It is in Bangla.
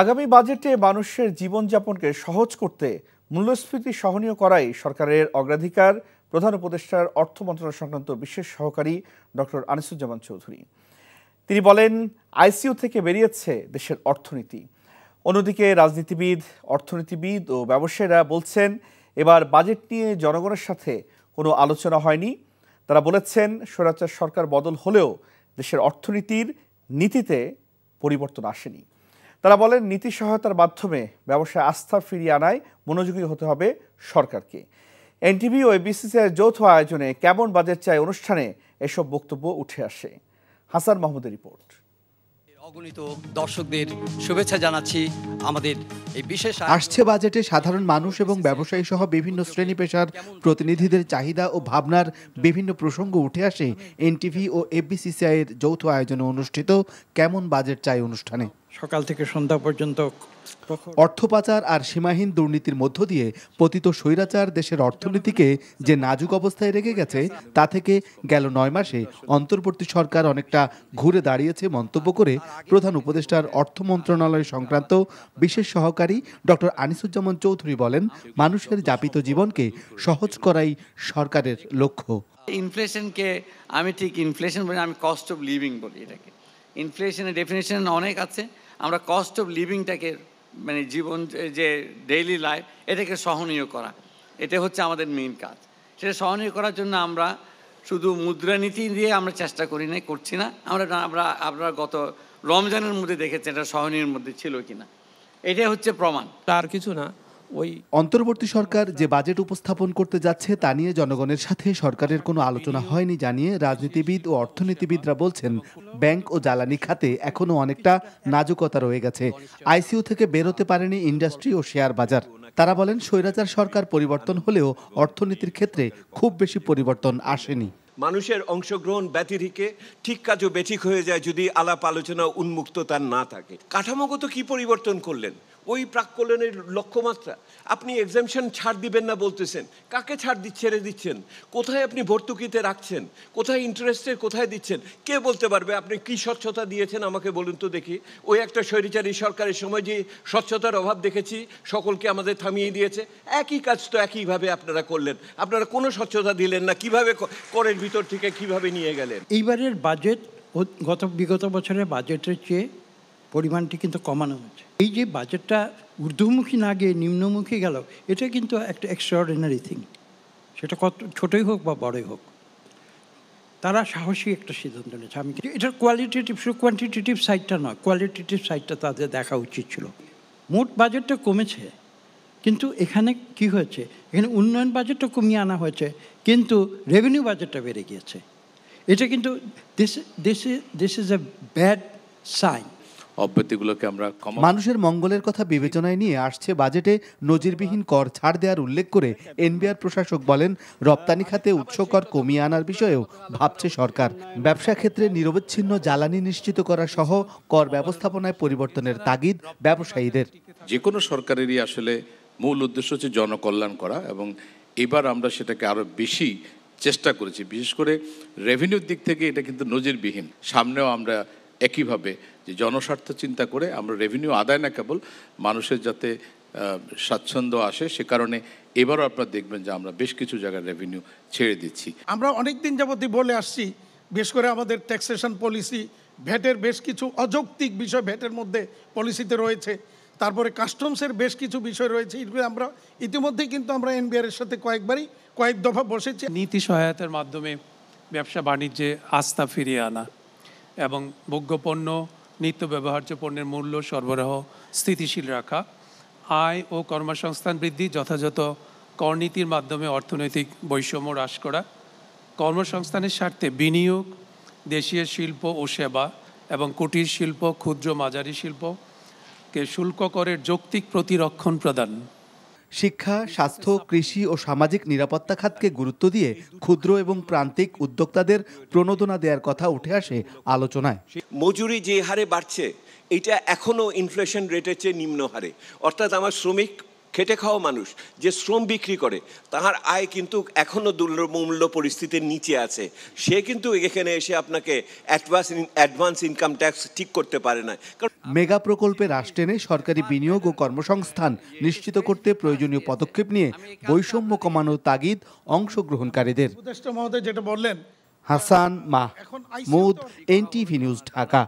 আগামী বাজেটে মানুষের জীবনযাপনকে সহজ করতে মূল্যস্ফীতি সহনীয় করাই সরকারের অগ্রাধিকার। প্রধান উপদেষ্টার অর্থ মন্ত্রণালয় সংক্রান্ত বিশেষ সহকারী ডক্টর আনিসুজ্জামান চৌধুরী তিনি বলেন, আইসিইউ থেকে বেরিয়েছে দেশের অর্থনীতি। অন্যদিকে রাজনীতিবিদ, অর্থনীতিবিদ ও ব্যবসায়ীরা বলছেন, এবার বাজেট নিয়ে জনগণের সাথে কোনো আলোচনা হয়নি। তারা বলেছেন, স্বৈরাচার সরকার বদল হলেও দেশের অর্থনীতির নীতিতে পরিবর্তন আসেনি। তারা বলেন, নীতি সহায়তার মাধ্যমে ব্যবসায় আস্থা ফিরিয়ে আনায় মনোযোগী হতে হবে সরকারকে। এনটিভি ও বিসিসিআই যৌথ আয়োজনে কেমন বাজেট চাই অনুষ্ঠানে এসব বক্তব্য উঠে আসে। হাসান মাহমুদের রিপোর্ট। অগণিত দর্শকদের শুভেচ্ছা জানাচ্ছি। আমাদের এই বিশেষ আসছে বাজেটে সাধারণ মানুষ এবং ব্যবসায়ী সহ বিভিন্ন শ্রেণী পেশার প্রতিনিধিদের চাহিদা ও ভাবনার বিভিন্ন প্রসঙ্গ উঠে আসে এনটিভি ও এফবিসিসিআই এর যৌথ আয়োজনে অনুষ্ঠিত কেমন বাজেট চাই অনুষ্ঠানে। সকাল থেকে সন্ধ্যা পর্যন্ত অর্থ পাচার আর সীমাহীন দুর্নীতির মধ্য দিয়ে পতিত স্বৈরাচার দেশের অর্থনীতিকে যে নাজুক অবস্থায় রেখে গেছে, তা থেকে গেল 9 মাসে অন্তর্বর্তী সরকার অনেকটা ঘুরে দাঁড়িয়েছে মন্তব্য করে প্রধান উপদেষ্টার অর্থ মন্ত্রণালয় সংক্রান্ত বিশেষ সহকারী ডক্টর আনিসুজ্জামান চৌধুরী বলেন, মানুষের যাপিত জীবনকে সহজ করাই সরকারের লক্ষ্য। ইনফ্লেশনকে আমি ঠিক ইনফ্লেশন বলি, আমি কস্ট অফ লিভিং বলি। এটাকে ইনফ্লেশনের ডেফিনেশন অনেক আছে। আমরা কস্ট অফ লিভিংটাকে মানে জীবন যে ডেইলি লাইফ, এটাকে সহনীয় করা, এটা হচ্ছে আমাদের মেইন কাজ। সেটা সহনীয় করার জন্য আমরা শুধু মুদ্রানীতি দিয়ে আমরা চেষ্টা করছি না। আমরা গত রমজানের মধ্যে দেখেছি এটা সহনীয়ের মধ্যে ছিল কিনা, এটাই হচ্ছে প্রমাণ, তার কিছু না। অন্তর্বর্তী সরকার যে বাজেট উপস্থাপন করতে যাচ্ছে তা নিয়ে জনগণের সাথে সরকারের কোনো আলোচনা হয়নি জানিয়ে রাজনীতিবিদ ও অর্থনীতিবিদরা বলছেন, ব্যাংক ও জ্বালানি খাতে এখনো অনেকটা নাজুকতা রয়ে গেছে। আইসিইউ থেকে বেরোতে পারেনি ইন্ডাস্ট্রি ও শেয়ার বাজার। তারা বলেন, স্বৈরাচার সরকার পরিবর্তন হলেও অর্থনীতির ক্ষেত্রে খুব বেশি পরিবর্তন আসেনি। মানুষের অংশগ্রহণ ব্যতিরিকে ঠিক কাজও বেঠিক হয়ে যায় যদি আলাপ আলোচনা উন্মুক্ততা না থাকে। কাঠামোগত কি পরিবর্তন করলেন? ওই প্রাক্কলনের লক্ষ্যমাত্রা। আপনি এক্সামশন ছাড় দিবেন না বলতেছেন, কাকে ছাড় ছেড়ে দিচ্ছেন? কোথায় আপনি ভর্তুকিতে রাখছেন? কোথায় ইন্টারেস্টে কোথায় দিচ্ছেন? কে বলতে পারবে আপনি কি স্বচ্ছতা দিয়েছেন? আমাকে বলুন তো দেখি। ওই একটা স্বৈরাচারী সরকারের সময় যে স্বচ্ছতার অভাব দেখেছি, সকলকে আমাদের থামিয়ে দিয়েছে। একই কাজ তো একইভাবে আপনারা করলেন, আপনারা কোনো স্বচ্ছতা দিলেন না। কিভাবে করের ভিতর থেকে কিভাবে নিয়ে গেলেন? এইবারের বাজেট বিগত বছরের বাজেটের চেয়ে পরিমাণটি কিন্তু কমানো হয়েছে। এই যে বাজেটটা ঊর্ধ্বমুখী না গিয়ে নিম্নমুখী গেল, এটা কিন্তু একটা এক্সট্রাঅর্ডিনারি থিং। সেটা কত ছোটই হোক বা বড়ই হোক, তারা সাহসী একটা সিদ্ধান্ত নিয়েছে। আমি এটার কোয়ান্টিটেটিভ সাইডটা নয়, কোয়ালিটেটিভ সাইডটা তাদের দেখা উচিত ছিল। মোট বাজেটটা কমেছে, কিন্তু এখানে কি হয়েছে, এখানে উন্নয়ন বাজেটটা কমিয়ে আনা হয়েছে, কিন্তু রেভিনিউ বাজেটটা বেড়ে গিয়েছে। এটা কিন্তু this is a bad sign. মানুষের মঙ্গলের কথা বিবেচনায় নিয়ে আসছে বাজেটে নজিরবিহীন কর ছাড় দেওয়ার উল্লেখ করে এনবিআর প্রশাসক বলেন, রপ্তানি খাতে উৎস কর কমিয়ে আনার বিষয়েও ভাবছে সরকার। ব্যবসা ক্ষেত্রে নিরবচ্ছিন্ন জ্বালানি নিশ্চিত করা সহ কর ব্যবস্থাপনায় পরিবর্তনের তাগিদ ব্যবসায়ীদের। যে কোনো সরকারেরই আসলে মূল উদ্দেশ্য হচ্ছে জনকল্যাণ করা, এবং এবার আমরা সেটাকে আরো বেশি চেষ্টা করেছি। বিশেষ করে রেভিনিউর দিক থেকে এটা কিন্তু নজিরবিহীন। সামনেও আমরা একইভাবে যে জনস্বার্থ চিন্তা করে আমরা রেভিনিউ আদায় না কেবল মানুষের যাতে স্বাচ্ছন্দ্য আসে, সে কারণে এবারও আপনারা দেখবেন যে আমরা বেশ কিছু জায়গায় রেভিনিউ ছেড়ে দিচ্ছি। আমরা অনেক দিন যাবতই বলে আসছি, বিশেষ করে আমাদের ট্যাক্সেশন পলিসি, ভ্যাটের বেশ কিছু অযৌক্তিক বিষয় ভ্যাটের মধ্যে পলিসিতে রয়েছে, তারপরে কাস্টমসের বেশ কিছু বিষয় রয়েছে। এগুলো আমরা ইতিমধ্যেই কিন্তু আমরা এনবিআর এর সাথে কয়েক দফা বসেছি। নীতি সহায়তার মাধ্যমে ব্যবসা বাণিজ্যে আস্থা ফিরিয়ে আনা এবং ভোগ্যপণ্য, নিত্য ব্যবহার্য পণ্যের মূল্য সরবরাহ স্থিতিশীল রাখা, আয় ও কর্মসংস্থান বৃদ্ধি, যথাযথ করনীতির মাধ্যমে অর্থনৈতিক বৈষম্য হ্রাস করা, কর্মসংস্থানের স্বার্থে বিনিয়োগ, দেশীয় শিল্প ও সেবা এবং কুটির শিল্প, ক্ষুদ্র মাঝারি শিল্পকে শুল্ক করের যৌক্তিক প্রতিরক্ষণ প্রদান। শিক্ষা, স্বাস্থ্য, কৃষি ও সামাজিক নিরাপত্তা খাতকে গুরুত্ব দিয়ে ক্ষুদ্র এবং প্রান্তিক উদ্যোক্তাদের প্রণোদনা দেওয়ার কথা উঠে আসে আলোচনায়। মজুরি যে হারে বাড়ছে, এটা এখনো ইনফ্লেশন রেটের চেয়ে নিম্ন হারে। অর্থাৎ আমার শ্রমিক খেটে খাওয়া মানুষ যে শ্রম বিক্রি করে, তার আয় কিন্তু এখনও দুর্মূল্য পরিস্থিতির নিচে আছে। সে কিন্তু এখানে এসে আপনাকে অ্যাডভান্স ইনকাম ট্যাক্স ঠিক করতে পারে না। মেগা প্রকল্পে রাশ টেনে সরকারি বিনিয়োগ ও কর্মসংস্থান নিশ্চিত করতে প্রয়োজনীয় পদক্ষেপ নিয়ে বৈষম্য কমানোর তাগিদ অংশগ্রহণকারীদের। উপদেষ্টা মহোদয় যেটা বললেন, হাসান মাহমুদ, NTV নিউজ, ঢাকা।